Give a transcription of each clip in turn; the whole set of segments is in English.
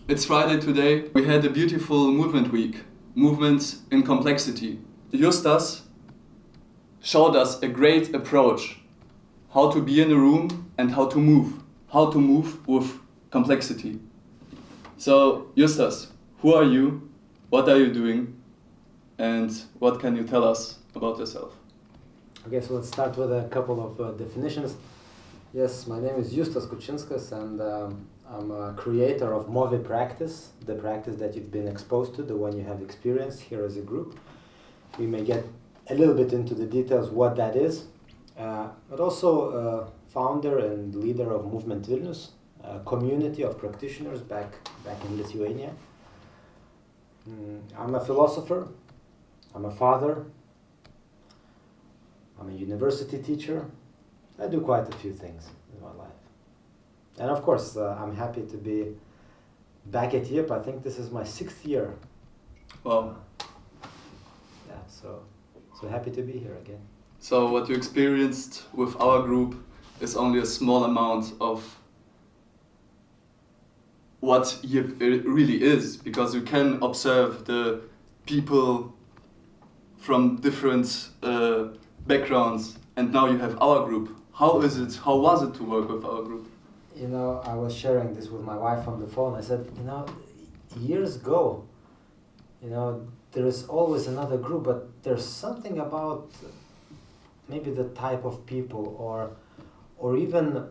It's Friday today. We had a beautiful movement week, movements in complexity. Justas showed us a great approach, how to be in a room and how to move with complexity. So Justas, who are you, what are you doing, and what can you tell us about yourself? Okay, so let's start with a couple of definitions. Yes, my name is Justas Kučinskas, and I'm a creator of Movi practice, the practice that you've been exposed to, the one you have experienced here as a group. We may get a little bit into the details what that is, but also founder and leader of Movement Vilnius, a community of practitioners back in Lithuania. I'm a philosopher, I'm a father, I'm a university teacher. I do quite a few things in my life. And of course, I'm happy to be back at YIP. I think this is my 6th year. Wow. Yeah, so happy to be here again. So what you experienced with our group is only a small amount of what YIP really is, because you can observe the people from different backgrounds, and now you have our group. How was it to work with our group? You know, I was sharing this with my wife on the phone. I said, years ago, there is always another group, but there's something about maybe the type of people, or even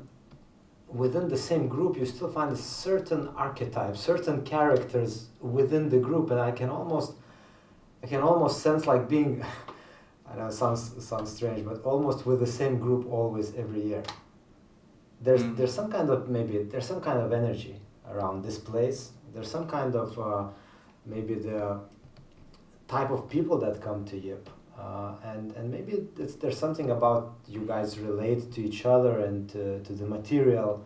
within the same group, you still find a certain archetype, certain characters within the group, and I can almost sense like being, I know it sounds strange, but almost with the same group always every year. There's some kind of energy around this place. There's some kind of maybe the type of people that come to YIP, and maybe there's something about you guys relate to each other and to the material.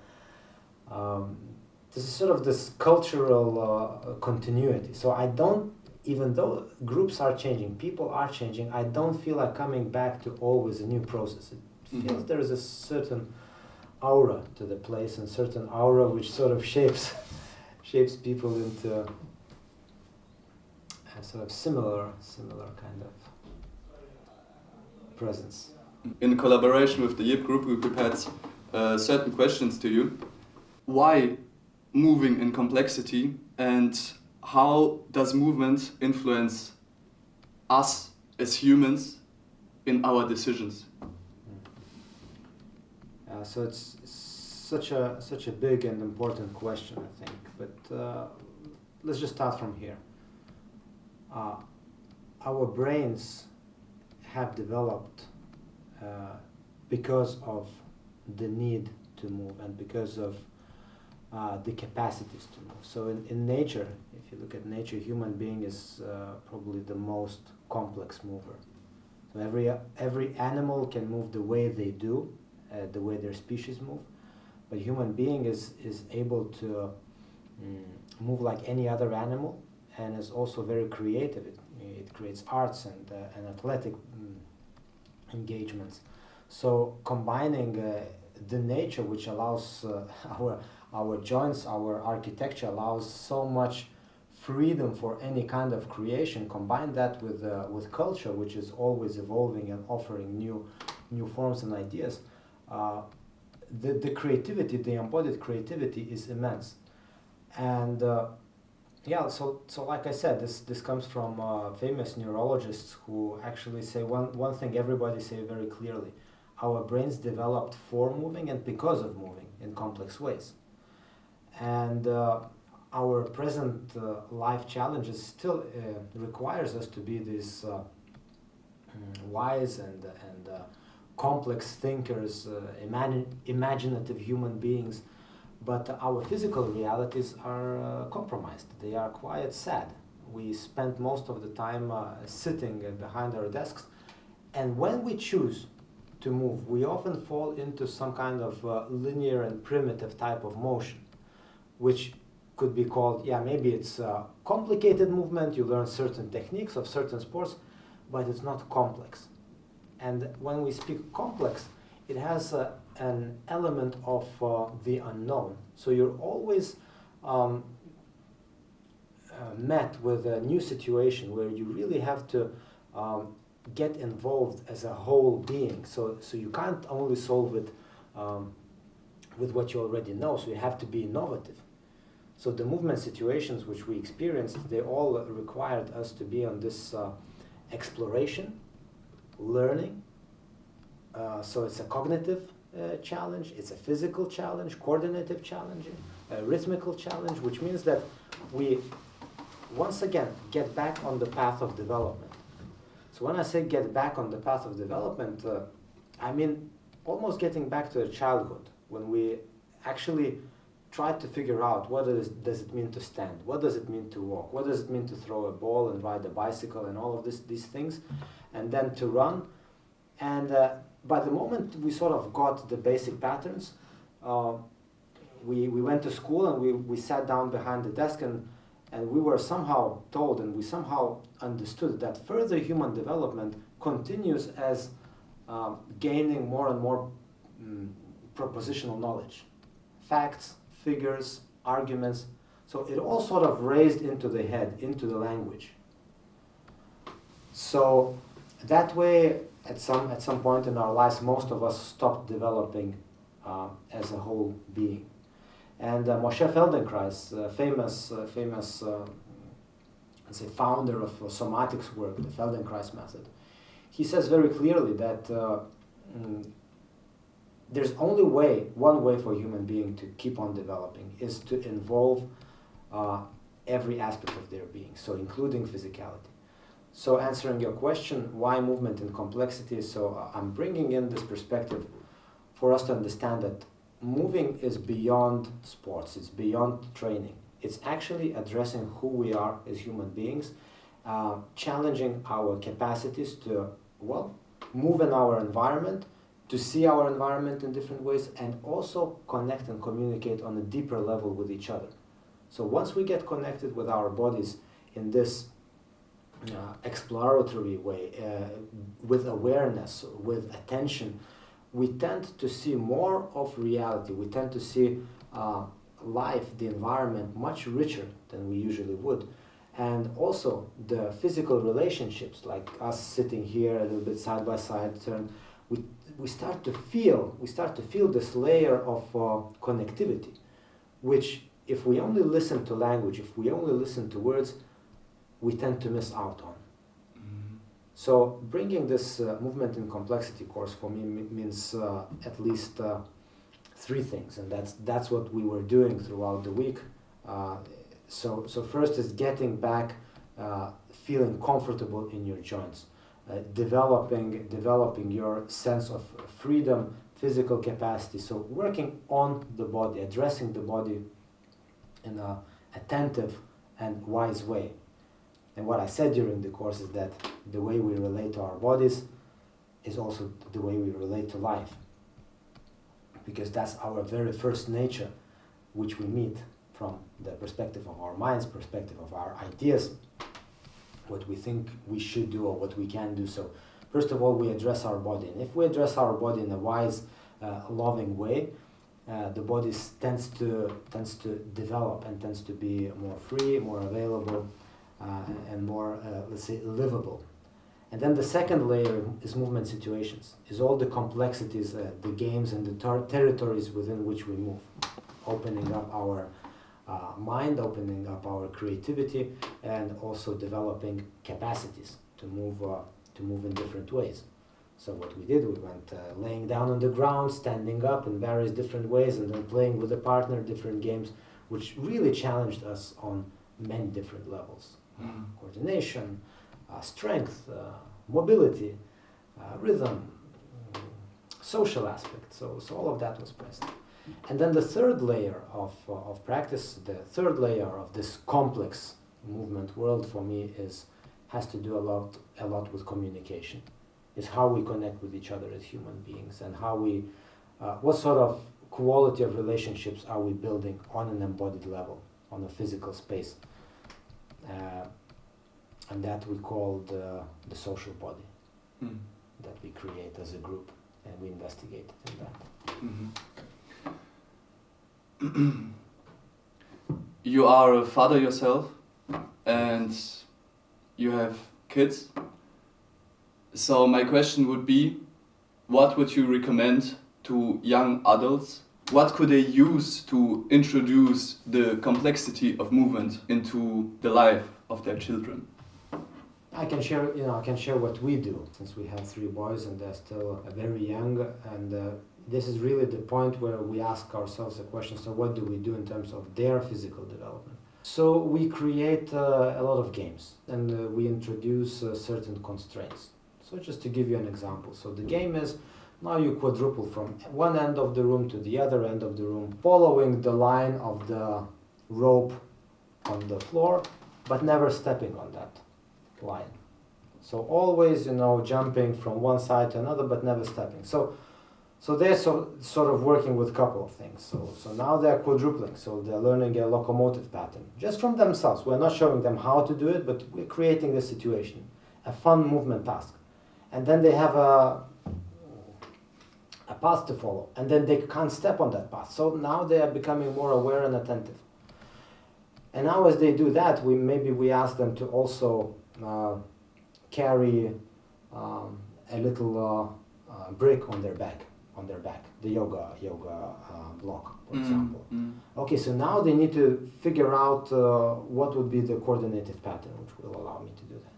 This is sort of this cultural continuity. So I don't, even though groups are changing, people are changing, I don't feel like coming back to always a new process. It feels there is a certain aura to the place, and certain aura which sort of shapes people into a sort of similar kind of presence. In collaboration with the YIP group, we prepared certain questions to you. Why moving in complexity, and how does movement influence us as humans in our decisions? So it's such a big and important question, I think. But let's just start from here. Our brains have developed because of the need to move and because of the capacities to move. So in nature, if you look at nature, human being is probably the most complex mover. So every animal can move the way they do, the way their species move, but human being is able to move like any other animal, and is also very creative. It creates arts and athletic engagements. So combining the nature, which allows our joints, our architecture allows so much freedom for any kind of creation. Combine that with culture, which is always evolving and offering new forms and ideas. The creativity, the embodied creativity, is immense, and so like I said, this comes from famous neurologists who actually say one thing everybody say very clearly: our brains developed for moving and because of moving in complex ways, and our present life challenges still requires us to be these wise and complex thinkers, imaginative human beings, but our physical realities are compromised. They are quite sad. We spend most of the time sitting behind our desks, and when we choose to move, we often fall into some kind of linear and primitive type of motion, which could be called, maybe it's a complicated movement, you learn certain techniques of certain sports, but it's not complex. And when we speak complex, it has an element of the unknown. So you're always met with a new situation where you really have to get involved as a whole being. So you can't only solve it with what you already know, so you have to be innovative. So the movement situations which we experienced, they all required us to be on this exploration, learning. So it's a cognitive challenge, it's a physical challenge, coordinative challenge, a rhythmical challenge, which means that we, once again, get back on the path of development. So when I say get back on the path of development, I mean almost getting back to childhood, when we actually try to figure out what does it mean to stand, what does it mean to walk, what does it mean to throw a ball and ride a bicycle and all of these things, and then to run. And by the moment we sort of got the basic patterns, we went to school and we sat down behind the desk and we were somehow told and we somehow understood that further human development continues as gaining more and more propositional knowledge, facts, figures, arguments. So it all sort of raised into the head, into the language. So that way, at some point in our lives, most of us stopped developing as a whole being. And Moshe Feldenkrais, famous let's say founder of somatics work, the Feldenkrais method, he says very clearly that there's only one way for a human being to keep on developing is to involve every aspect of their being, so including physicality. So answering your question, why movement and complexity? So I'm bringing in this perspective for us to understand that moving is beyond sports, it's beyond training. It's actually addressing who we are as human beings, challenging our capacities to, well, move in our environment, to see our environment in different ways, and also connect and communicate on a deeper level with each other. So once we get connected with our bodies in this exploratory way, with awareness, with attention, we tend to see more of reality. We tend to see life, the environment, much richer than we usually would. And also the physical relationships, like us sitting here a little bit side by side, we start to feel this layer of connectivity, which if we only listen to language, if we only listen to words, we tend to miss out on. Mm-hmm. So bringing this movement in complexity course for me means at least three things, and that's what we were doing throughout the week. So first is getting back, feeling comfortable in your joints, developing your sense of freedom, physical capacity. So working on the body, addressing the body in an attentive and wise way. And what I said during the course is that the way we relate to our bodies is also the way we relate to life, because that's our very first nature, which we meet from the perspective of our minds, perspective of our ideas, what we think we should do or what we can do. So first of all, we address our body. And if we address our body in a wise, loving way, the body tends to develop and tends to be more free, more available, and more, let's say, livable. And then the second layer is movement situations, is all the complexities, the games and the territories within which we move, opening up our mind, opening up our creativity, and also developing capacities to move in different ways. So what we did, we went laying down on the ground, standing up in various different ways, and then playing with a partner, different games, which really challenged us on many different levels. Coordination, strength, mobility, rhythm, social aspect. So all of that was present. And then the third layer of practice, the third layer of this complex movement world for me has to do a lot with communication. Is how we connect with each other as human beings, and how we, what sort of quality of relationships are we building on an embodied level, on a physical space. And that we call the social body that we create as a group, and we investigate in that. Mm-hmm. You are a father yourself, and you have kids. So my question would be, what would you recommend to young adults? What could they use to introduce the complexity of movement into the life of their children? I can share what we do, since we have 3 boys and they're still very young, and this is really the point where we ask ourselves the question, so what do we do in terms of their physical development? So we create a lot of games, and we introduce certain constraints. So just to give you an example, so the game is, now you quadruple from one end of the room to the other end of the room, following the line of the rope on the floor, but never stepping on that line. So always, jumping from one side to another, but never stepping. So they're sort of working with a couple of things. So now they're quadrupling, so they're learning a locomotive pattern, just from themselves. We're not showing them how to do it, but we're creating a situation, a fun movement task. And then they have a path to follow, and then they can't step on that path. So now they are becoming more aware and attentive. And now as they do that, we ask them to also carry a little brick on their back, the yoga block, for example. Okay, so now they need to figure out what would be the coordinated pattern, which will allow me to do that.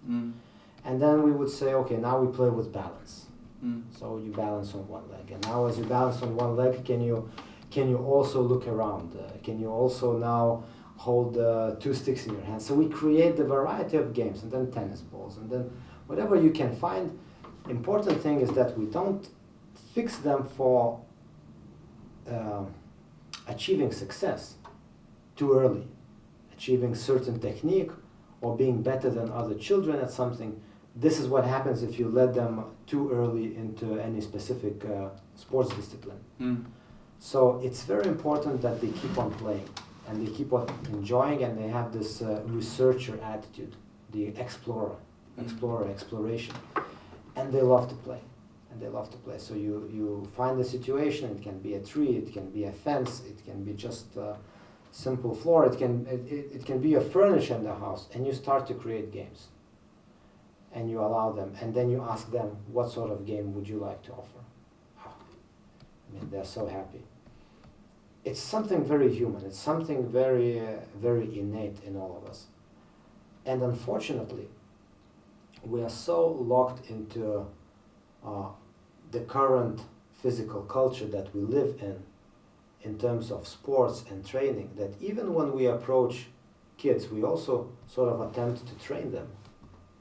And then we would say, okay, now we play with balance. So you balance on one leg, and now as you balance on one leg, can you also look around? Can you also now hold 2 sticks in your hand? So we create the variety of games, and then tennis balls, and then whatever you can find. Important thing is that we don't fix them for achieving success too early, achieving certain technique or being better than other children at something. This is what happens if you let them too early into any specific sports discipline. So it's very important that they keep on playing and they keep on enjoying, and they have this researcher attitude, the exploration, and they love to play. So you find a situation. It can be a tree, it can be a fence, it can be just a simple floor, it can be a furniture in the house, and you start to create games. And you allow them, and then you ask them, what sort of game would you like to offer? They're so happy. It's something very human. It's something very, very innate in all of us. And unfortunately, we are so locked into the current physical culture that we live in terms of sports and training, that even when we approach kids, we also sort of attempt to train them,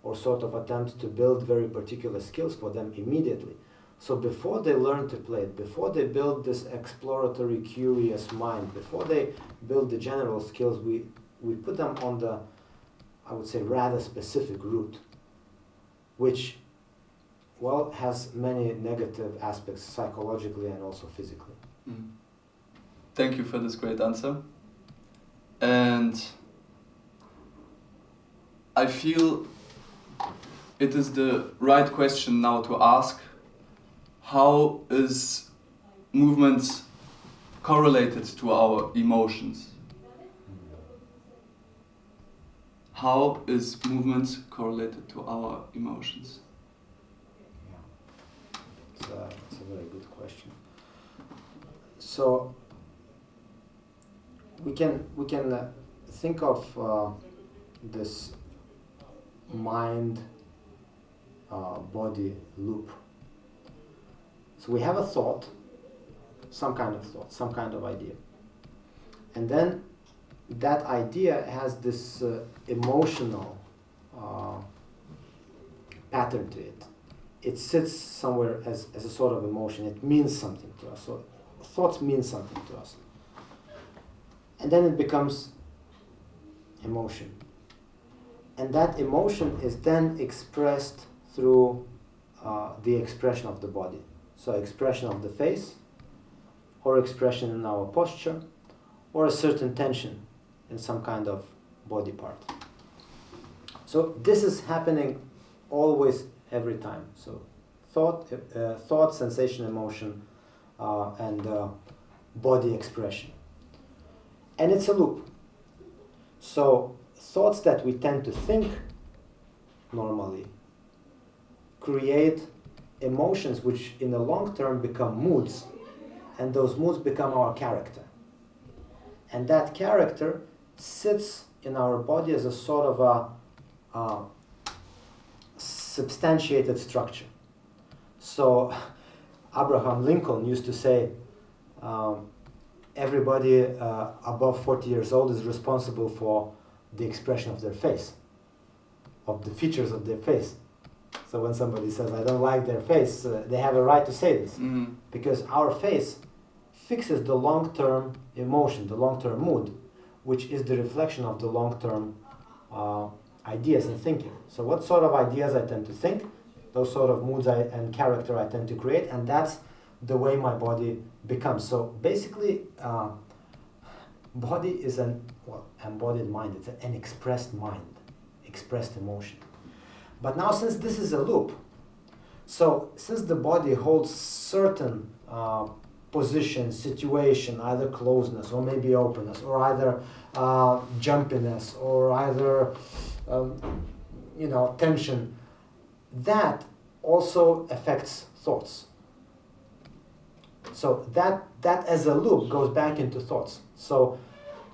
or sort of attempt to build very particular skills for them immediately. So before they learn to play, before they build this exploratory, curious mind, before they build the general skills, we put them on the, I would say, rather specific route, which, well, has many negative aspects psychologically and also physically. Thank you for this great answer. And I feel it is the right question now to ask, how is movement correlated to our emotions? How is movement correlated to our emotions? Yeah, it's a very good question. So we can think of this mind body loop. So we have a thought, some kind of idea, and then that idea has this emotional pattern to it. It sits somewhere as a sort of emotion. It means something to us. So thoughts mean something to us, and then it becomes emotion, and that emotion is then expressed through the expression of the body. So expression of the face, or expression in our posture, or a certain tension in some kind of body part. So this is happening always, every time. So thought, sensation, emotion, and body expression. And it's a loop. So thoughts that we tend to think normally create emotions which in the long term become moods, and those moods become our character. And that character sits in our body as a sort of a substantiated structure. So Abraham Lincoln used to say, everybody above 40 years old is responsible for the expression of their face, of the features of their face. So when somebody says, I don't like their face, they have a right to say this. Mm-hmm. Because our face fixes the long-term emotion, the long-term mood, which is the reflection of the long-term ideas and thinking. So what sort of ideas I tend to think, those sort of moods and character I tend to create, and that's the way my body becomes. So basically, body is an embodied mind. It's an expressed mind, expressed emotion. But now, since this is a loop, so since the body holds certain position, situation, either closeness or maybe openness, or either jumpiness, or either tension, that also affects thoughts. So that as a loop goes back into thoughts. So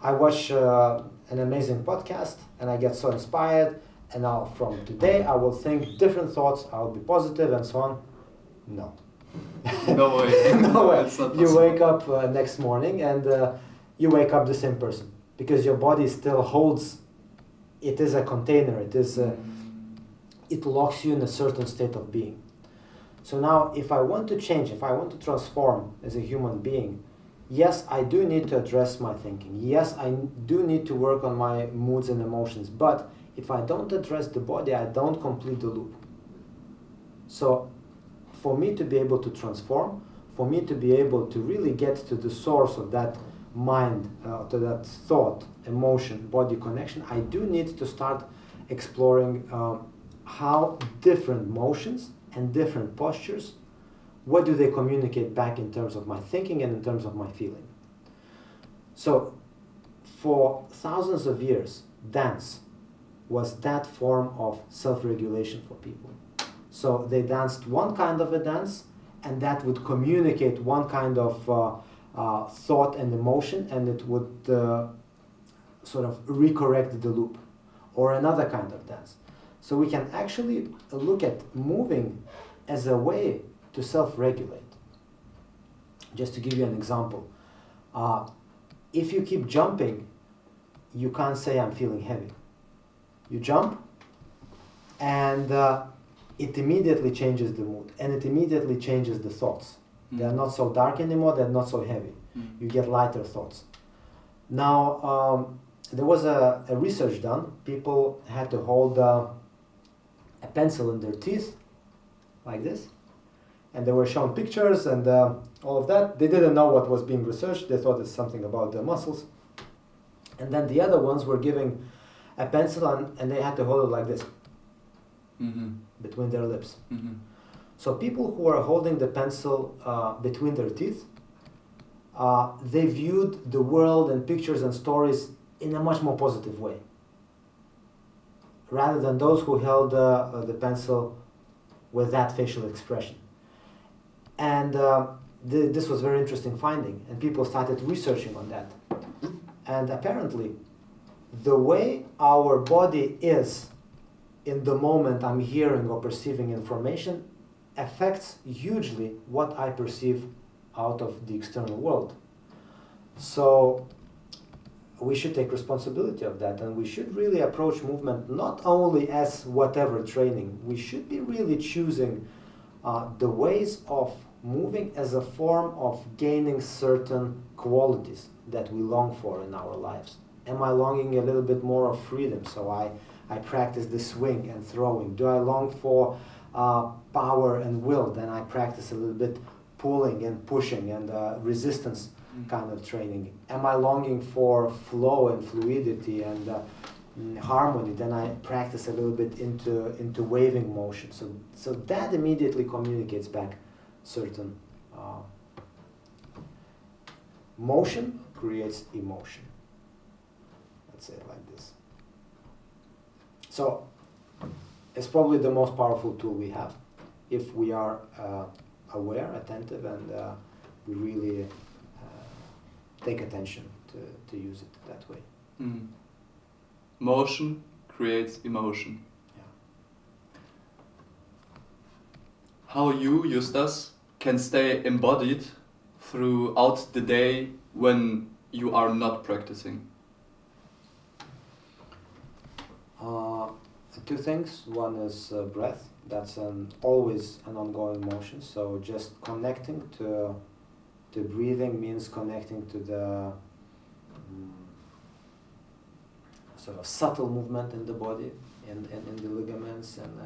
I watch an amazing podcast and I get so inspired, and now from today I will think different thoughts, I'll be positive and so on. No. No way. No way. It's not You possible. wake up next morning and you wake up the same person, because your body still holds, it is a container, it locks you in a certain state of being. So now if I want to change, if I want to transform as a human being, yes, I do need to address my thinking. Yes, I do need to work on my moods and emotions. But if I don't address the body, I don't complete the loop. So for me to be able to transform, for me to be able to really get to the source of that mind, to that thought, emotion, body connection, I do need to start exploring how different motions and different postures, what do they communicate back in terms of my thinking and in terms of my feeling. So for thousands of years, dance was that form of self-regulation for people. So they danced one kind of a dance, and that would communicate one kind of thought and emotion, and it would sort of recorrect the loop, or another kind of dance. So we can actually look at moving as a way to self-regulate. Just to give you an example, if you keep jumping, you can't say I'm feeling heavy. You jump, and it immediately changes the mood, and it immediately changes the thoughts. Mm. They are not so dark anymore, they're not so heavy. Mm. You get lighter thoughts. Now, there was a research done. People had to hold a pencil in their teeth, like this, and they were shown pictures and all of that. They didn't know what was being researched. They thought it's something about the muscles. And then the other ones were giving a pencil, and they had to hold it like this, between their lips. So people who are holding the pencil between their teeth, they viewed the world and pictures and stories in a much more positive way, rather than those who held the pencil with that facial expression. And this was a very interesting finding, and people started researching on that. And apparently, the way our body is in the moment I'm hearing or perceiving information affects hugely what I perceive out of the external world. So we should take responsibility of that, and we should really approach movement not only as whatever training. We should be really choosing the ways of moving as a form of gaining certain qualities that we long for in our lives. Am I longing a little bit more of freedom, so I practice the swing and throwing? Do I long for power and will? Then I practice a little bit pulling and pushing and resistance kind of training. Am I longing for flow and fluidity and harmony? Then I practice a little bit into waving motion. So that immediately communicates back certain motion creates emotion. Let's say it like this. So it's probably the most powerful tool we have if we are aware, attentive, and we really take attention to use it that way. Mm. Motion creates emotion. Yeah. How you, Justas, can stay embodied throughout the day when you are not practicing? Two things. One is breath. That's always an ongoing motion. So just connecting to breathing means connecting to the sort of subtle movement in the body, in the ligaments and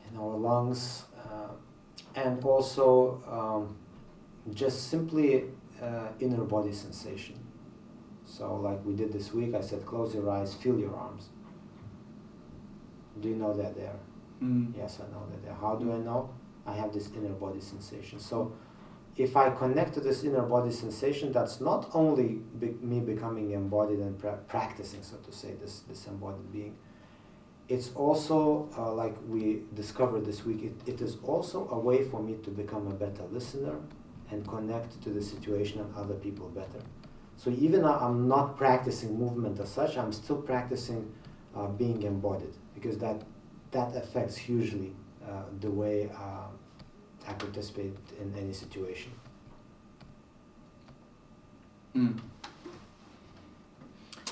in our lungs, and also just simply inner body sensation. So like we did this week, I said close your eyes, feel your arms. Do you know that they're? Mm. Yes, I know that they're. How do I know? I have this inner body sensation. So if I connect to this inner body sensation, that's not only me becoming embodied and practicing, so to say, this embodied being. It's also, like we discovered this week, it is also a way for me to become a better listener and connect to the situation and other people better. So even though I'm not practicing movement as such, I'm still practicing being embodied, because that affects hugely the way I participate in any situation. Mm.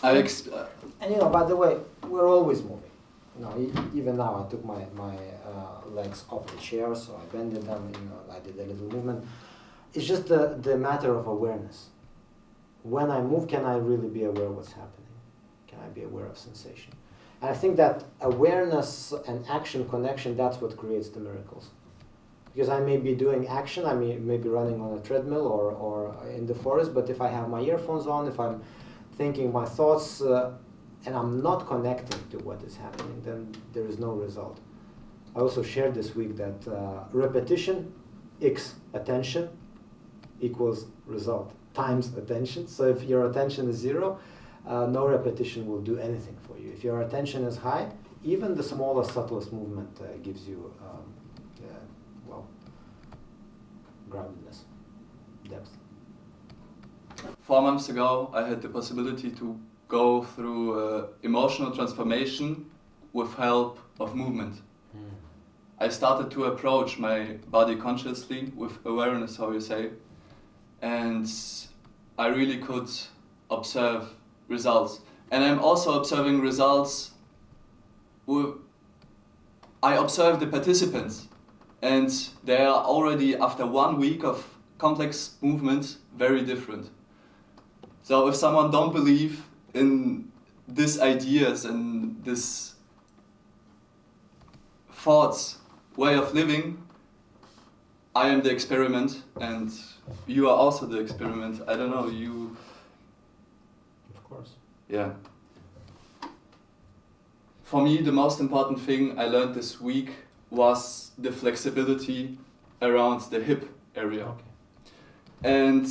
And you know, by the way, we're always moving. You know, even now I took my legs off the chair, so I bended them. You know, I did a little movement. It's just the matter of awareness. When I move, can I really be aware of what's happening? Can I be aware of sensation? And I think that awareness and action connection, that's what creates the miracles. Because I may be doing action, I may be running on a treadmill or in the forest, but if I have my earphones on, if I'm thinking my thoughts and I'm not connecting to what is happening, then there is no result. I also shared this week that repetition, x attention, equals result, times attention. So if your attention is 0, no repetition will do anything for you. If your attention is high, even the smallest, subtlest movement gives you groundedness, depth. 4 months ago, I had the possibility to go through emotional transformation with help of movement. Mm. I started to approach my body consciously with awareness, how you say, and I really could observe results. And I'm also observing results I observe the participants, and they are already, after 1 week of complex movement, very different. So if someone don't believe in these ideas and this thoughts, way of living, I am the experiment and you are also the experiment. I don't know, you... Of course. Yeah. For me, the most important thing I learned this week was the flexibility around the hip area. Okay. And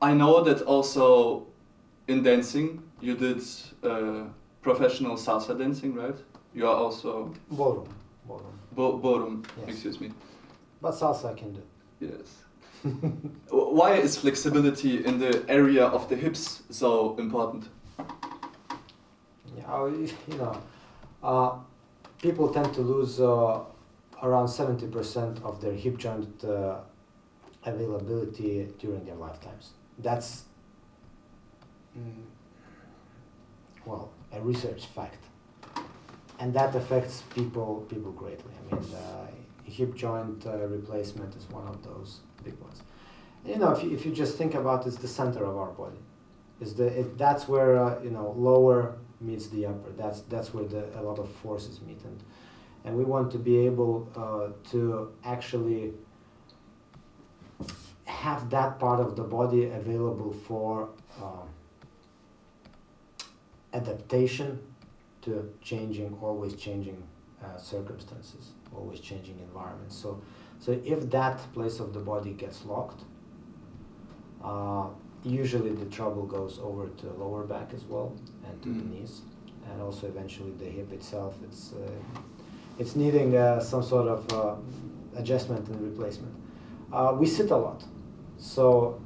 I know that also in dancing, you did professional salsa dancing, right? You are also... Ballroom. Ballroom, Yes. excuse me. But salsa I can do. Yes. Why is flexibility in the area of the hips so important? Yeah, you know, people tend to lose around 70% of their hip joint availability during their lifetimes. That's, well, a research fact. And that affects people greatly. I mean, hip joint replacement is one of those big ones. You know, if you just think about it, it's the center of our body. That's where lower meets the upper. That's where a lot of forces meet, and we want to be able to actually have that part of the body available for adaptation to always changing circumstances, always changing environments. So if that place of the body gets locked, usually the trouble goes over to the lower back as well and to the knees, and also eventually the hip itself. It's needing some sort of adjustment and replacement. We sit a lot, so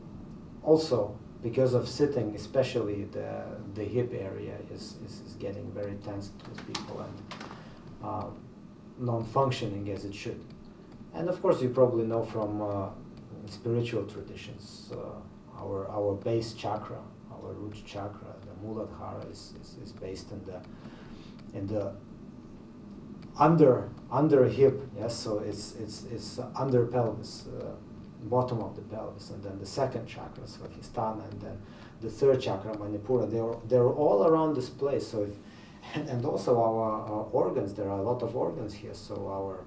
also because of sitting, especially the hip area is getting very tense with people and non-functioning as it should. And of course, you probably know from spiritual traditions, our base chakra, our root chakra, the Muladhara, is based in the under hip. Yes, so it's under pelvis, bottom of the pelvis, and then the second chakra, Svadhisthana, and then the third chakra, Manipura. They're all around this place. So and also our organs. There are a lot of organs here. So our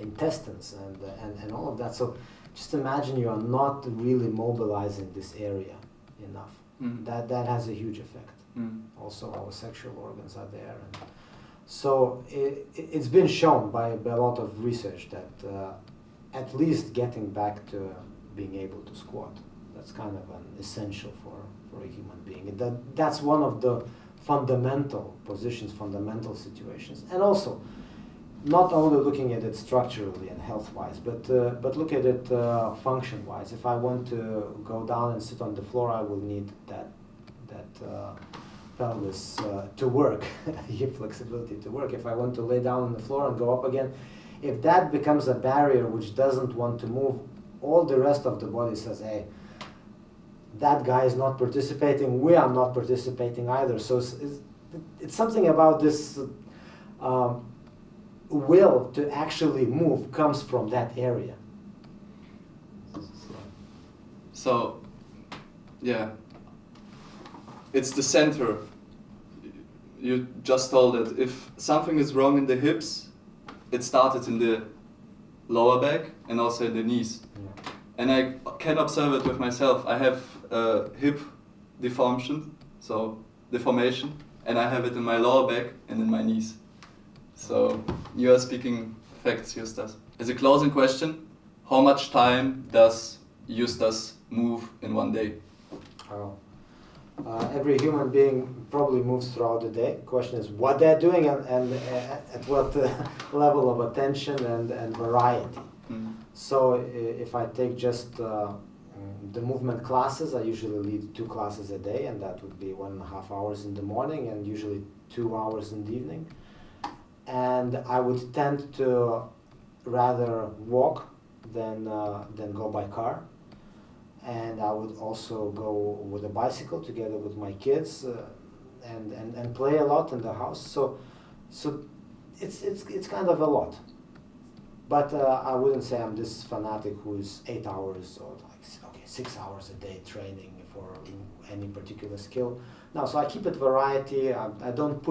intestines and all of that. So just imagine you are not really mobilizing this area enough. That has a huge effect. Also, our sexual organs are there. And so it's been shown by a lot of research that at least getting back to being able to squat, that's kind of an essential for a human being. That's one of the fundamental positions, fundamental situations. And also, not only looking at it structurally and health-wise, but look at it function-wise. If I want to go down and sit on the floor, I will need that pelvis to work, hip flexibility to work. If I want to lay down on the floor and go up again, if that becomes a barrier which doesn't want to move, all the rest of the body says, hey, that guy is not participating, we are not participating either. So it's something about this will to actually move comes from that area. So, yeah, it's the center. You just told that if something is wrong in the hips, it started in the lower back and also in the knees. Yeah. And I can observe it with myself. I have hip deformation, and I have it in my lower back and in my knees. So you are speaking facts, Justas. As a closing question, how much time does Justas move in one day? Oh. Every human being probably moves throughout the day. Question is what they're doing and at what level of attention and variety. So if I take just the movement classes, I usually lead 2 classes a day, and that would be 1.5 hours in the morning and usually 2 hours in the evening. And I would tend to rather walk than go by car. And I would also go with a bicycle together with my kids and play a lot in the house. So it's kind of a lot. But I wouldn't say I'm this fanatic who is 8 hours or 6 hours a day training for any particular skill. No, so I keep it variety. I don't push